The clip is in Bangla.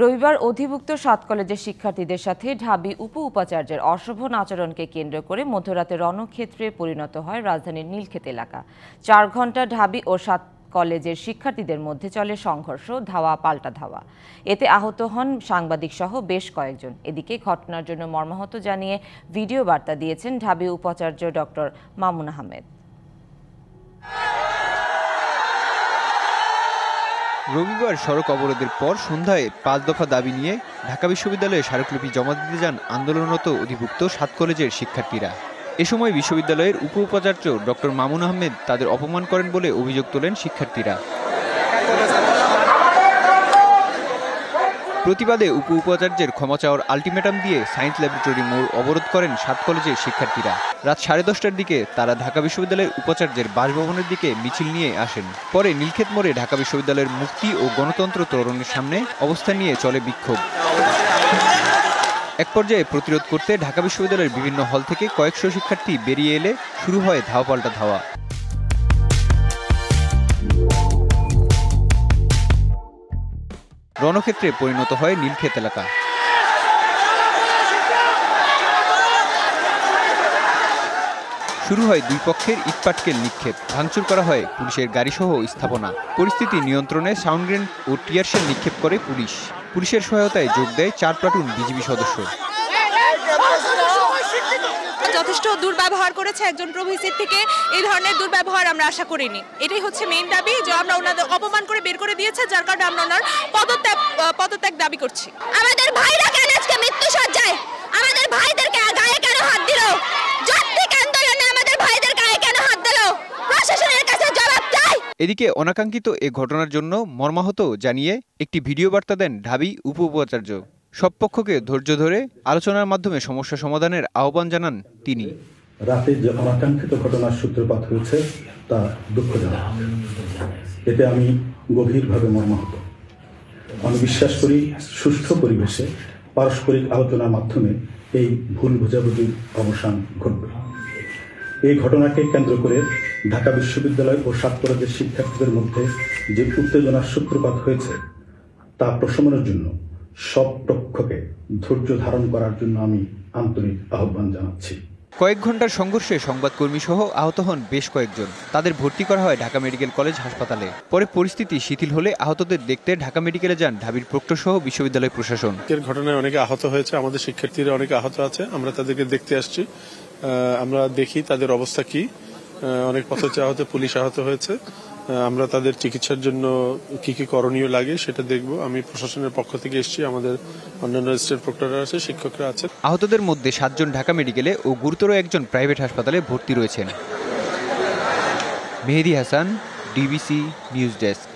রবিবার অধিভুক্ত ৭ কলেজের শিক্ষার্থীদের সাথে ঢাবি উপাচার্যের অশোভন আচরণকে কেন্দ্র করে মধ্যরাতে রণক্ষেত্রে পরিণত হয় রাজধানীর নীলক্ষেত এলাকা। ৪ ঘণ্টা ঢাবি ও ৭ কলেজের শিক্ষার্থীদের মধ্যে চলে সংঘর্ষ, ধাওয়া পাল্টা ধাওয়া। এতে আহত হন সাংবাদিক সহ বেশ কয়েকজন। এদিকে ঘটনার জন্য মর্মাহত জানিয়ে ভিডিও বার্তা দিয়েছেন ঢাবি উপাচার্য ডক্টর মামুন আহমেদ। রবিবার সড়ক অবরোধের পর সন্ধ্যায় ৫ দফা দাবি নিয়ে ঢাকা বিশ্ববিদ্যালয়ে স্মারকলিপি জমা দিতে যান আন্দোলনরত অধিভুক্ত ৭ কলেজের শিক্ষার্থীরা। এ সময় বিশ্ববিদ্যালয়ের উপাচার্য ডক্টর মামুন আহমেদ তাদের অপমান করেন বলে অভিযোগ তোলেন শিক্ষার্থীরা। প্রতিবাদে উপাচার্যের ক্ষমা চাওয়ার আলটিমেটাম দিয়ে সায়েন্স ল্যাবরেটরি মোড় অবরোধ করেন ৭ কলেজের শিক্ষার্থীরা। রাত 10:30টার দিকে তারা ঢাকা বিশ্ববিদ্যালয়ের উপাচার্যের বাসভবনের দিকে মিছিল নিয়ে আসেন। পরে নীলক্ষেত মোড়ে ঢাকা বিশ্ববিদ্যালয়ের মুক্তি ও গণতন্ত্র তোরণের সামনে অবস্থান নিয়ে চলে বিক্ষোভ। এক পর্যায়ে প্রতিরোধ করতে ঢাকা বিশ্ববিদ্যালয়ের বিভিন্ন হল থেকে কয়েকশো শিক্ষার্থী বেরিয়ে এলে শুরু হয় ধাওয়া পাল্টা ধাওয়া। রণক্ষেত্রে পরিণত হয় নীলক্ষেত এলাকা। শুরু হয় দুই পক্ষের ইটপাটকেল নিক্ষেপ, ভাঙচুর করা হয় পুলিশের গাড়িসহ স্থাপনা। পরিস্থিতি নিয়ন্ত্রণে সাউন্ড গ্রেনেড ও টিয়ারশেল নিক্ষেপ করে পুলিশ। পুলিশের সহায়তায় যোগ দেয় ৪ প্লাটুন বিজিবি সদস্য। যথেষ্ট দুর্ব্যবহার করেছে একজন প্রভিসির থেকে এই ধরনের দুর্ব্যবহার আমরা আশা করিনি। এটাই হচ্ছে মেইন দাবি, যে আমরা ওনাদের অপমান করে বের করে দিয়েছে, যার কারণে আমরা ওনার পদত্যাগ দাবি করছি। আমাদের ভাইরা কেন আজকে মৃত্যু সজ্জায়? আমাদের ভাইদেরকে গায়ে কেন হাত দিল? যৌক্তিক আন্দোলনে আমাদের ভাইদের গায়ে কেন হাত দিল? প্রশাসনের কাছে জবাব চাই। এদিকে অনাকাঙ্ক্ষিত এ ঘটনার জন্য মর্মাহত জানিয়ে একটি ভিডিও বার্তা দেন ঢাবি উপাচার্য। সব পক্ষকে ধৈর্য ধরে আলোচনার মাধ্যমে সমস্যা সমাধানের আহ্বান জানান তিনি। রাতে যে অনাকাঙ্ক্ষিত ঘটনার সূত্রপাত হয়েছে তা দুঃখজনক। এতে আমি গভীরভাবে মর্মাহত। আমি বিশ্বাস করি সুষ্ঠু পরিবেশে পারস্পরিক আলোচনার মাধ্যমে এই ভুল বোঝাবুঝির অবসান ঘটবে। এই ঘটনাকে কেন্দ্র করে ঢাকা বিশ্ববিদ্যালয় ও ৭ কলেজের শিক্ষার্থীদের মধ্যে যে উত্তেজনার সূত্রপাত হয়েছে তা প্রশমনের জন্য সব পক্ষকে ধৈর্য ধারণ করার জন্য আমি আন্তরিক আহ্বান জানাচ্ছি। কয়েক ঘন্টার সংঘর্ষে সংবাদকর্মী সহ আহত হন বেশ কয়েকজন। তাদের ভর্তি করা হয় ঢাকা মেডিকেল কলেজ হাসপাতালে। পরে পরিস্থিতি শিথিল হলে আহতদের দেখতে ঢাকা মেডিকেলে যান ঢাবির প্রক্টর সহ বিশ্ববিদ্যালয় প্রশাসন। এর ঘটনায় অনেকে আহত হয়েছে, আমাদের শিক্ষার্থীরা অনেকে আহত আছে। আমরা তাদেরকে দেখতে আসছি, আমরা দেখি তাদের অবস্থা কি। অনেক পথচারী আহত, পুলিশ আহত হয়েছে। আমরা তাদের চিকিৎসার জন্য কি কি করণীয় লাগে সেটা দেখব। আমি প্রশাসনের পক্ষ থেকে এসেছি, আমাদের অন্যান্য স্টেট প্রক্টররা আছে, শিক্ষকরা আছে। আহতদের মধ্যে 7 জন ঢাকা মেডিকেলে ও গুরুতর একজন প্রাইভেট হাসপাতালে ভর্তি রয়েছেন। মেহেদী হাসান, ডিবিসি নিউজ ডেস্ক।